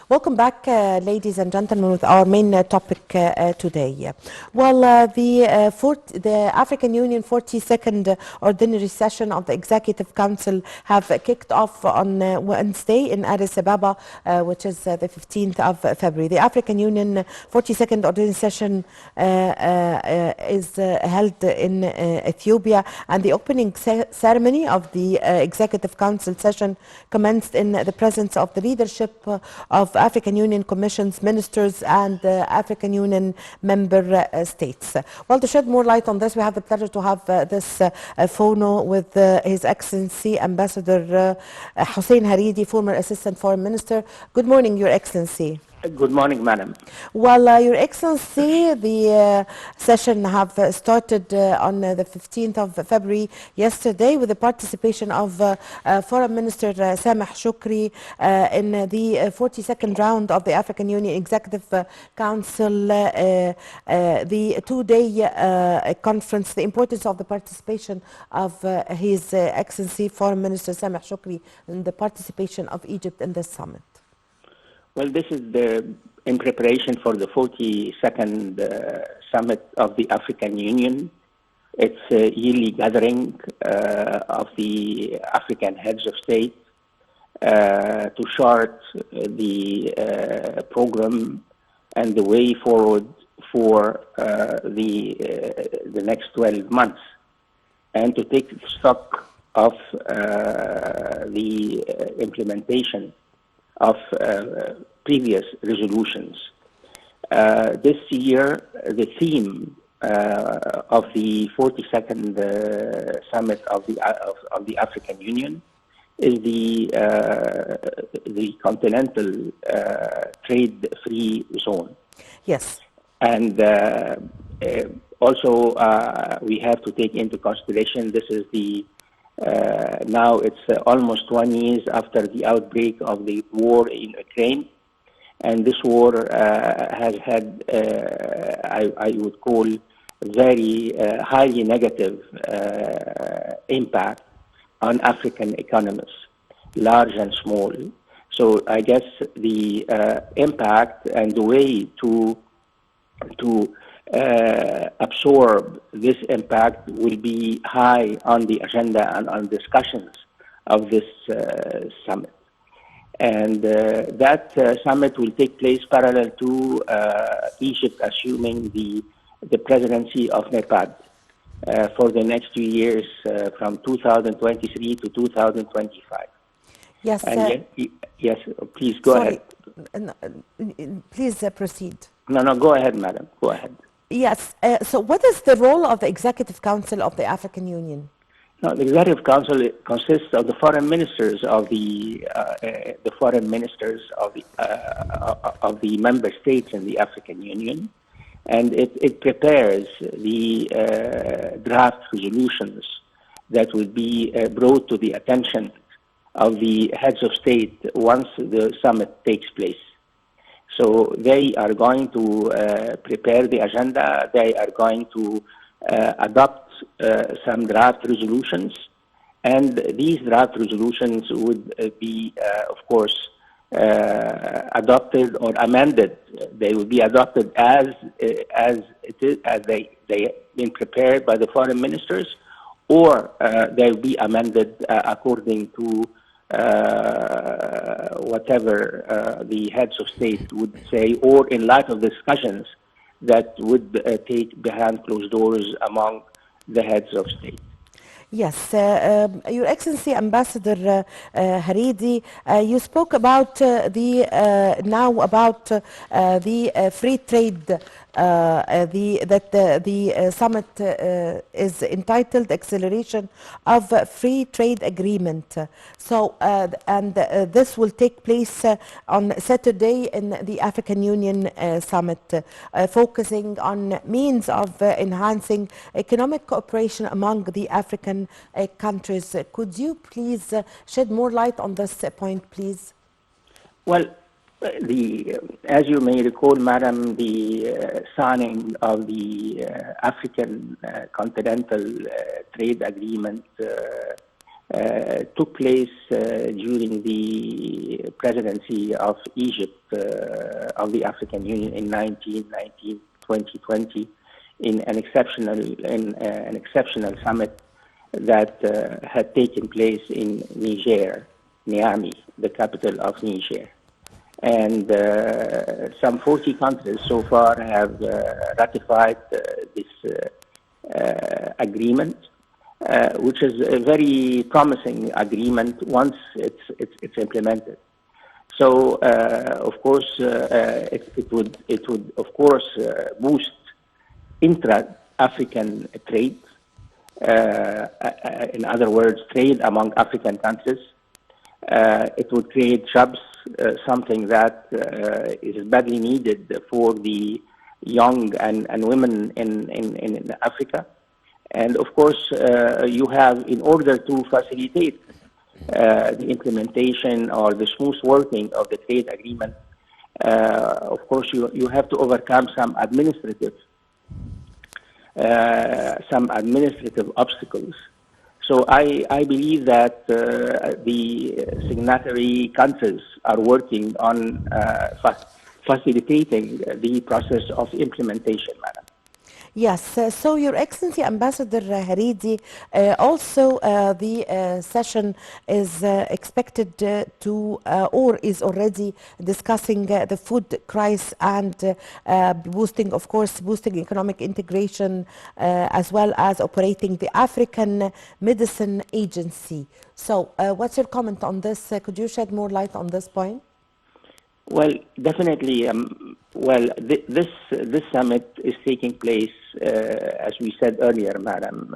Welcome back, ladies and gentlemen, with our main topic today. The African Union 42nd Ordinary Session of the Executive Council have kicked off on Wednesday in Addis Ababa, which is the 15th of February. The African Union 42nd Ordinary Session is held in Ethiopia, and the opening ceremony of the Executive Council session commenced in the presence of the leadership of African Union Commission's ministers and African Union member states. Well, to shed more light on this, we have the pleasure to have this phono with His Excellency Ambassador Hussein Haridy, former Assistant Foreign Minister. Good morning, Your Excellency. Good morning, madam. Well, Your Excellency, the session have started on the 15th of February yesterday with the participation of Foreign Minister Sameh Shoukry in the 42nd round of the African Union Executive Council, the two-day conference, the importance of the participation of His Excellency Foreign Minister Sameh Shoukry and the participation of Egypt in this summit. Well, this is in preparation for the 42nd Summit of the African Union. It's a yearly gathering of the African heads of state to chart the program and the way forward for the next 12 months, and to take stock of the implementation of previous resolutions. This year, the theme of the 42nd Summit of the African Union is the continental trade-free zone. Yes. And also, we have to take into consideration this is the now it's almost 20 years after the outbreak of the war in Ukraine, and this war has had, I would call, very highly negative impact on African economies, large and small. So I guess the impact and the way to absorb this impact will be high on the agenda and on discussions of this summit. And that summit will take place parallel to Egypt assuming the presidency of NEPAD for the next 2 years from 2023 to 2025. Yes, and yes, please go ahead. Please proceed. No, go ahead, madam. Go ahead. Yes. So what is the role of the Executive Council of the African Union? No, the Executive Council consists of the foreign ministers of the member states in the African Union, and it prepares the draft resolutions that will be brought to the attention of the heads of state once the summit takes place. So they are going to prepare the agenda. They are going to adopt some draft resolutions, and these draft resolutions would be, of course, adopted or amended. They will be adopted as they have been prepared by the foreign ministers, or they will be amended according to whatever the heads of state would say, or in light of discussions that would take behind closed doors among the heads of state. Yes, Your Excellency Ambassador Haridy, you spoke about the free trade. The summit is entitled "Acceleration of Free Trade Agreement." So, this will take place on Saturday in the African Union Summit, focusing on means of enhancing economic cooperation among the African countries. Could you please shed more light on this point, please? Well, as you may recall, madam, the signing of the African Continental Trade Agreement took place during the presidency of Egypt of the African Union in 2020, in an exceptional summit that had taken place in Niger, Niamey, the capital of Niger. And some 40 countries so far have ratified this agreement, which is a very promising agreement once it's implemented. So, of course, it would of course boost intra-African trade. In other words, trade among African countries. It would create jobs, something that is badly needed for the young and women in Africa. And of course, you have, in order to facilitate the implementation or the smooth working of the trade agreement, of course, you have to overcome some administrative obstacles. So I believe that the signatory countries are working on facilitating the process of implementation, madam. Yes, so Your Excellency Ambassador Haridy, also the session is expected to or is already discussing the food crisis and boosting economic integration as well as operating the African Medicine Agency. So what's your comment on this? Could you shed more light on this point? Well, definitely. This summit is taking place, as we said earlier, madam,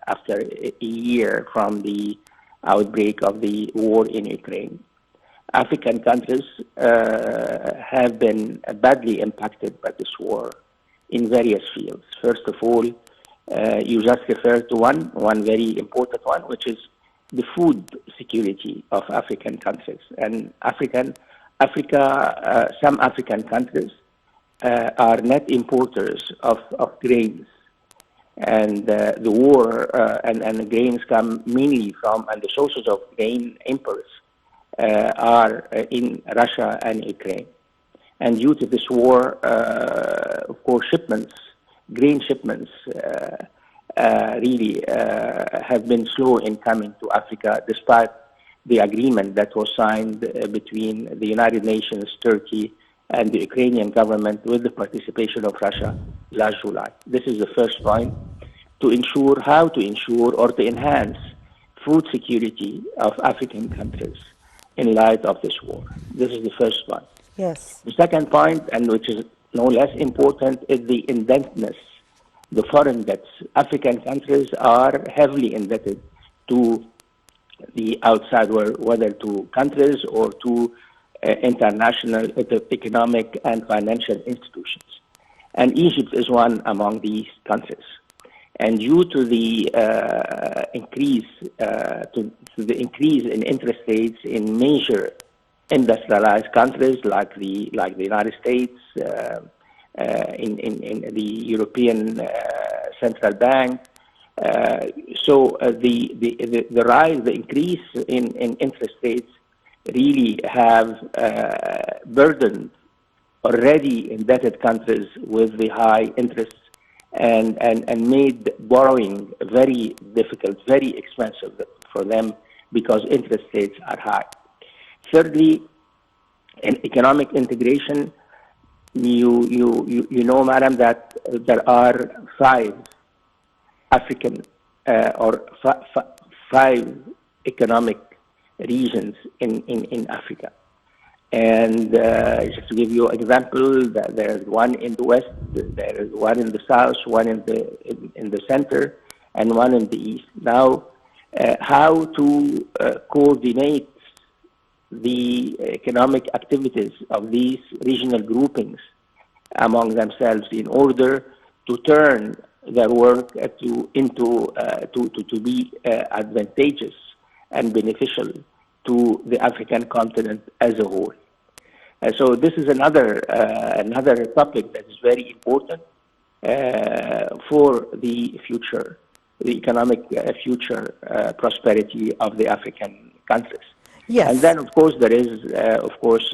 after a year from the outbreak of the war in Ukraine. African countries have been badly impacted by this war in various fields. First of all, you just referred to one very important one, which is the food security of African countries. And some African countries are net importers of grains, and the war and the grains come mainly from, and the sources of grain imports are in Russia and Ukraine. And due to this war, of course, grain shipments really have been slow in coming to Africa, despite the agreement that was signed between the United Nations, Turkey, and the Ukrainian government with the participation of Russia last July. This is the first point, to ensure or to enhance food security of African countries in light of this war. This is the first point. Yes. The second point, and which is no less important, is the indebtedness, the foreign debts. African countries are heavily indebted to the outside world, whether to countries or to international economic and financial institutions. And Egypt is one among these countries. And due to the increase in interest rates in major industrialized countries like the United States, in the European Central Bank, the increase in interest rates really have burdened already indebted countries with the high interests and made borrowing very difficult, very expensive for them because interest rates are high. Thirdly, in economic integration, you know, madam, that there are five African five economic regions in Africa. And just to give you an example, there's one in the west, there is one in the south, one in the center, and one in the east. Now, how to coordinate the economic activities of these regional groupings among themselves in order to turn their work to be advantageous and beneficial to the African continent as a whole. So this is another topic that is very important for the future the economic future prosperity of the African countries. Yes. And then, of course, there is,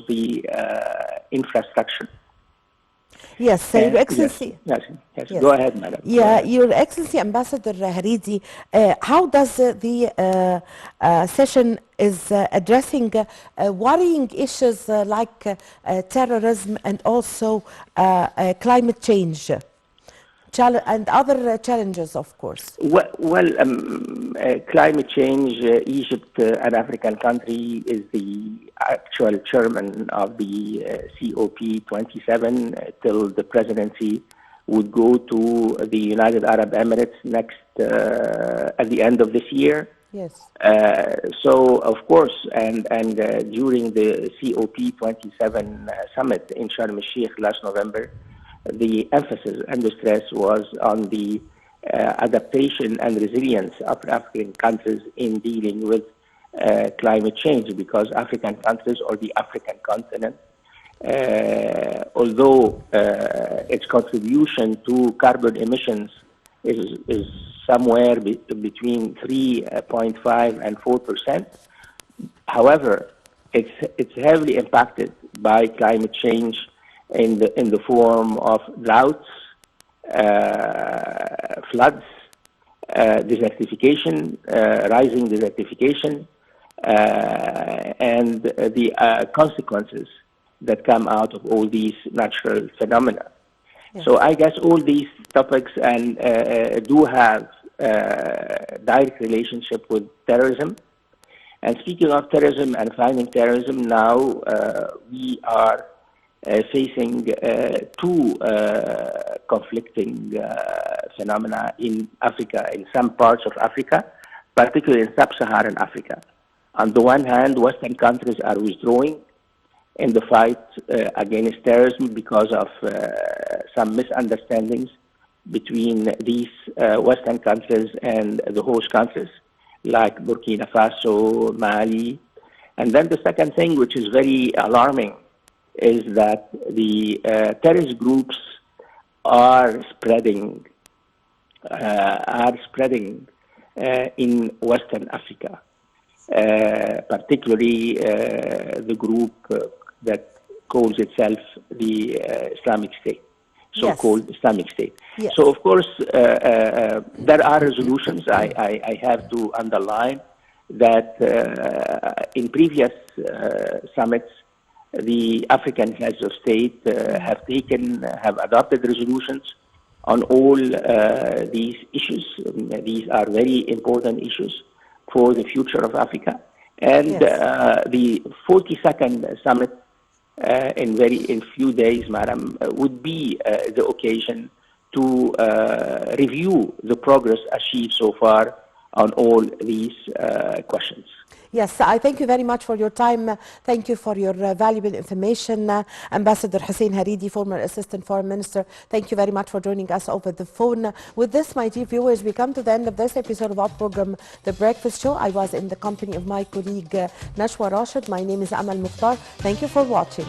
the infrastructure. Yes, Your Excellency. Yes. Go ahead, madam. Yeah, Your Excellency, Ambassador Haridy, how does the session is addressing worrying issues like terrorism and also climate change and other challenges, of course? Climate change, Egypt, an African country, is the actual chairman of the COP27 till the presidency would go to the United Arab Emirates next at the end of this year. Yes. So, of course, and during the COP27 summit in Sharm el-Sheikh last November, the emphasis and the stress was on the adaptation and resilience of African countries in dealing with climate change, because African countries, or the African continent, although its contribution to carbon emissions is somewhere between 3.5 and 4%. However, it's heavily impacted by climate change in the form of droughts, floods, desertification, rising desertification, and the consequences that come out of all these natural phenomena. Yes. So I guess all these topics do have direct relationship with terrorism. And speaking of terrorism and fighting terrorism, now we are facing two conflicting phenomena in Africa, in some parts of Africa, particularly in sub-Saharan Africa. On the one hand, Western countries are withdrawing in the fight against terrorism because of some misunderstandings between these Western countries and the host countries, like Burkina Faso, Mali. And then the second thing, which is very alarming, is that the terrorist groups are spreading in Western Africa, particularly the group that calls itself the Islamic State, so-called Yes. Islamic State. Yes. So, of course, there are resolutions. I have to underline that in previous summits, the African heads of state have adopted resolutions on all these issues. These are very important issues for the future of Africa. And Yes. The 42nd summit in few days, madam, would be the occasion to review the progress achieved so far on all these questions. Yes, I thank you very much for your time. Thank you for your valuable information. Ambassador Hussein Haridy, former Assistant Foreign Minister, thank you very much for joining us over the phone. With this, my dear viewers, we come to the end of this episode of our program, The Breakfast Show. I was in the company of my colleague, Nashwa Rashid. My name is Amal Mukhtar. Thank you for watching.